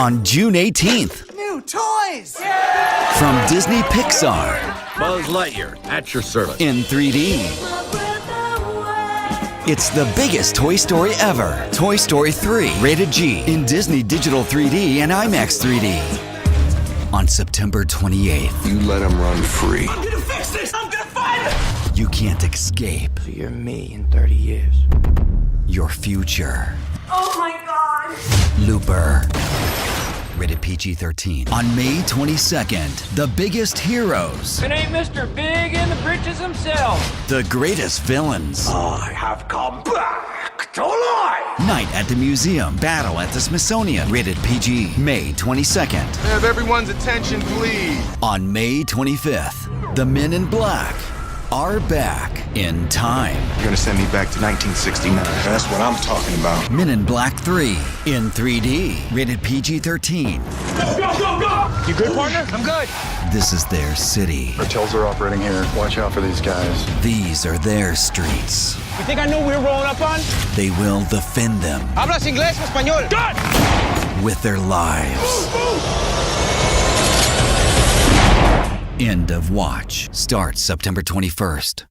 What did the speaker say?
on June 18th. New toys! From Disney Pixar. Buzz Lightyear, at your service. In 3D. It's the biggest Toy Story ever. Toy Story 3, rated G, in Disney Digital 3D and IMAX 3D. On September 28th. You let him run free. I'm gonna fix this! I'm gonna find him! You can't escape So you're me in 30 years. your future. Oh my God! Looper. Rated PG-13. On May 22nd, the biggest heroes. It ain't Mr. Big in the britches himself. The greatest villains. I have come back to life! Night at the Museum. Battle at the Smithsonian. Rated PG. May 22nd. Have everyone's attention, please. On May 25th, the Men in Black are back in time. You're gonna send me back to 1969. That's what I'm talking about. Men in Black 3 in 3D. Rated PG-13. You good, partner? I'm good. This is their city. Cartels are operating here. Watch out for these guys. These are their streets. You think I know we're rolling up on? They will defend them Hablas inglés o español? Done! with their lives. End of Watch starts September 21st.